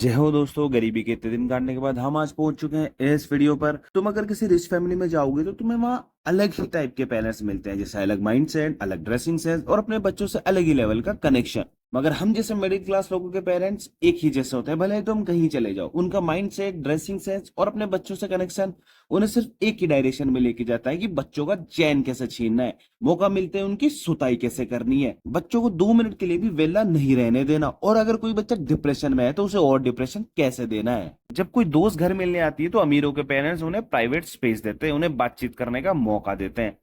जय हो दोस्तों। गरीबी के इतने दिन काटने के बाद हम आज पहुंच चुके हैं इस वीडियो पर। तुम अगर किसी रिच फैमिली में जाओगे तो तुम्हें वहाँ अलग ही टाइप के पेरेंट्स मिलते हैं, जैसे अलग माइंडसेट, अलग ड्रेसिंग सेंस और अपने बच्चों से अलग ही लेवल का कनेक्शन। मगर हम जैसे मिडिल क्लास लोगों के पेरेंट्स एक ही जैसे होते हैं, भले ही तुम कहीं चले जाओ। उनका माइंडसेट, ड्रेसिंग सेंस और अपने बच्चों से कनेक्शन उन्हें सिर्फ एक ही डायरेक्शन में लेके जाता है कि बच्चों का चैन कैसे छीनना है, मौका मिलते हैं उनकी सुताई कैसे करनी है, बच्चों को 2 मिनट के लिए भी वेला नहीं रहने देना, और अगर कोई बच्चा डिप्रेशन में है तो उसे और डिप्रेशन कैसे देना है। जब कोई दोस्त घर मिलने आती है तो अमीरों के पेरेंट्स उन्हें प्राइवेट स्पेस देते हैं, उन्हें बातचीत करने का मौका देते हैं।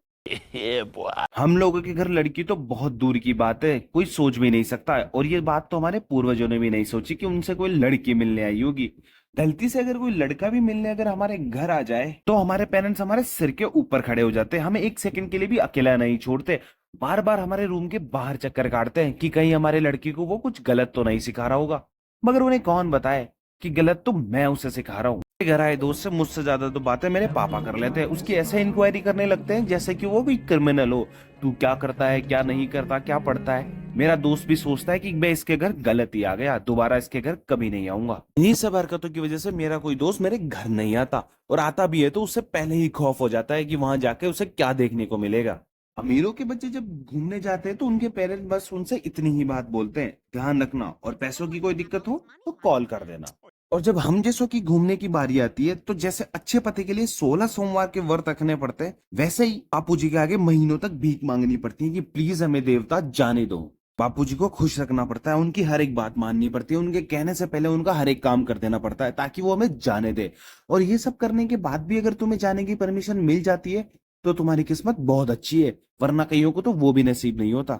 हम लोगों के घर लड़की तो बहुत दूर की बात है, कोई सोच भी नहीं सकता है। और ये बात तो हमारे पूर्वजों ने भी नहीं सोची कि उनसे कोई लड़की मिलने आई होगी। गलती से अगर कोई लड़का भी मिलने अगर हमारे घर आ जाए तो हमारे पेरेंट्स हमारे सिर के ऊपर खड़े हो जाते हैं, हमें एक सेकंड के लिए भी अकेला नहीं छोड़ते। बार बार हमारे रूम के बाहर चक्कर काटते हैं कि कहीं हमारे लड़की को वो कुछ गलत तो नहीं सिखा रहा होगा। मगर उन्हें कौन बताए कि गलत तो मैं उसे सिखा रहा हूँ। घर आए दोस्त से मुझसे ज्यादा तो बातें मेरे पापा कर लेते हैं, उसकी ऐसे इंक्वायरी करने लगते हैं जैसे कि वो कोई क्रिमिनल हो। तू क्या करता है, क्या नहीं करता, क्या पढ़ता है। मेरा दोस्त भी सोचता है कि मैं इसके घर गलत ही आ गया, दोबारा इसके घर कभी नहीं आऊंगा। इन्हीं सब हरकतों की वजह से मेरा कोई दोस्त मेरे घर नहीं आता, और आता भी है तो उससे पहले ही खौफ हो जाता है कि वहां जाके उसे क्या देखने को मिलेगा। अमीरों के बच्चे जब घूमने जाते हैं तो उनके पेरेंट्स बस उनसे इतनी ही बात बोलते हैं, ध्यान रखना और पैसों की कोई दिक्कत हो तो कॉल कर देना। और जब हम जैसों की घूमने की बारी आती है तो जैसे अच्छे पति के लिए 16 सोमवार के व्रत रखने पड़ते हैं, वैसे ही बापू जी के आगे महीनों तक भीख मांगनी पड़ती है कि प्लीज हमें देवता जाने दो। बापू जी को खुश रखना पड़ता है, उनकी हर एक बात माननी पड़ती है, उनके कहने से पहले उनका हर एक काम कर देना पड़ता है ताकि वो हमें जाने दे। और ये सब करने के बाद भी अगर तुम्हें जाने की परमिशन मिल जाती है तो तुम्हारी किस्मत बहुत अच्छी है, वरना कईयों को तो वो भी नसीब नहीं होता।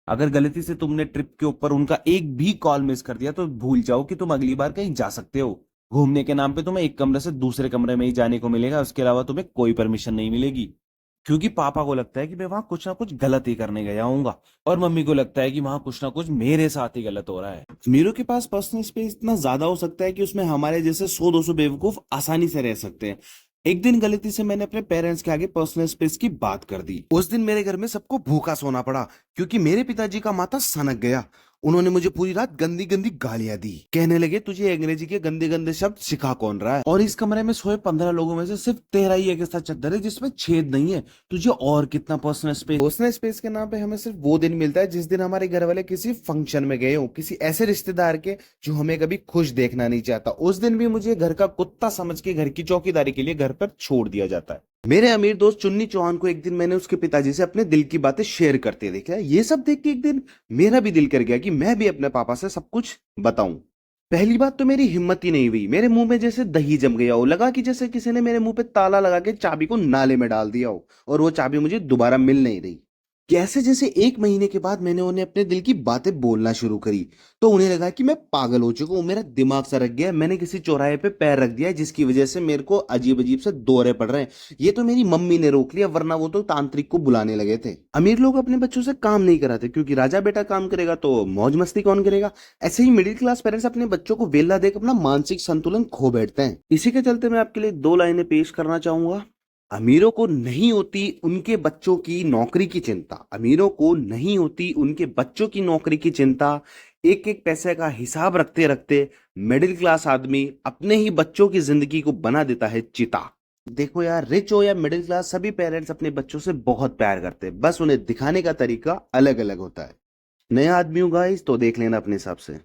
अगर गलती से तुमने ट्रिप के ऊपर उनका एक भी कॉल मिस कर दिया तो भूल जाओ कि तुम अगली बार कहीं जा सकते हो। घूमने के नाम पे तुम्हें एक कमरे से दूसरे कमरे में ही जाने को मिलेगा, उसके अलावा तुम्हें कोई परमिशन नहीं मिलेगी। क्योंकि पापा को लगता है कि मैं वहां कुछ ना कुछ गलत ही करने गया हूँगा, और मम्मी को लगता है कि वहां कुछ ना कुछ मेरे साथ ही गलत हो रहा है। अमीरों के पास पर्सनल स्पेस इतना ज्यादा हो सकता है कि उसमें हमारे जैसे 100-200 बेवकूफ आसानी से रह सकते हैं। एक दिन गलती से मैंने अपने पेरेंट्स के आगे पर्सनल स्पेस की बात कर दी। उस दिन मेरे घर में सबको भूखा सोना पड़ा क्योंकि मेरे पिताजी का माथा सनक गया। उन्होंने मुझे पूरी रात गंदी गंदी गालियां दी, कहने लगे तुझे अंग्रेजी के गंदे गंदे शब्द सिखा कौन रहा है, और इस कमरे में सोए 15 लोगों में से सिर्फ तेरा ही एक ऐसा चद्दर है जिसमें छेद नहीं है, तुझे और कितना पर्सनल स्पेस के नाम पे हमें सिर्फ वो दिन मिलता है जिस दिन हमारे घर वाले किसी फंक्शन में गए हो, किसी ऐसे रिश्तेदार के जो हमें कभी खुश देखना नहीं चाहता। उस दिन भी मुझे घर का कुत्ता समझ के घर की चौकीदारी के लिए घर पर छोड़ दिया जाता है। मेरे अमीर दोस्त चुन्नी चौहान को एक दिन मैंने उसके पिताजी से अपने दिल की बातें शेयर करते देखा। ये सब देख के एक दिन मेरा भी दिल कर गया कि मैं भी अपने पापा से सब कुछ बताऊं। पहली बात तो मेरी हिम्मत ही नहीं हुई, मेरे मुंह में जैसे दही जम गया हो, लगा कि जैसे किसी ने मेरे मुंह पे ताला लगा के चाबी को नाले में डाल दिया हो और वो चाबी मुझे दोबारा मिल नहीं रही। कैसे जैसे 1 महीने के बाद मैंने उन्हें अपने दिल की बातें बोलना शुरू करी तो उन्हें लगा कि मैं पागल हो चुका हूँ, मेरा दिमाग सरक गया, मैंने किसी चौराहे पे पैर रख दिया जिसकी वजह से मेरे को अजीब अजीब से दौरे पड़ रहे हैं। ये तो मेरी मम्मी ने रोक लिया, वरना वो तो तांत्रिक को बुलाने लगे थे। अमीर लोग अपने बच्चों से काम नहीं कराते क्योंकि राजा बेटा काम करेगा तो मौज मस्ती कौन करेगा। ऐसे ही मिडिल क्लास पेरेंट्स अपने बच्चों को वेला देकर अपना मानसिक संतुलन खो बैठते हैं। इसी के चलते मैं आपके लिए 2 लाइनें पेश करना चाहूंगा। अमीरों को नहीं होती उनके बच्चों की नौकरी की चिंता, अमीरों को नहीं होती उनके बच्चों की नौकरी की चिंता। एक एक पैसे का हिसाब रखते रखते मिडिल क्लास आदमी अपने ही बच्चों की जिंदगी को बना देता है चिता। देखो यार, रिच हो या मिडिल क्लास, सभी पेरेंट्स अपने बच्चों से बहुत प्यार करते हैं, बस उन्हें दिखाने का तरीका अलग अलग होता है। नया आदमी हूँ गाइस तो देख लेना अपने हिसाब से।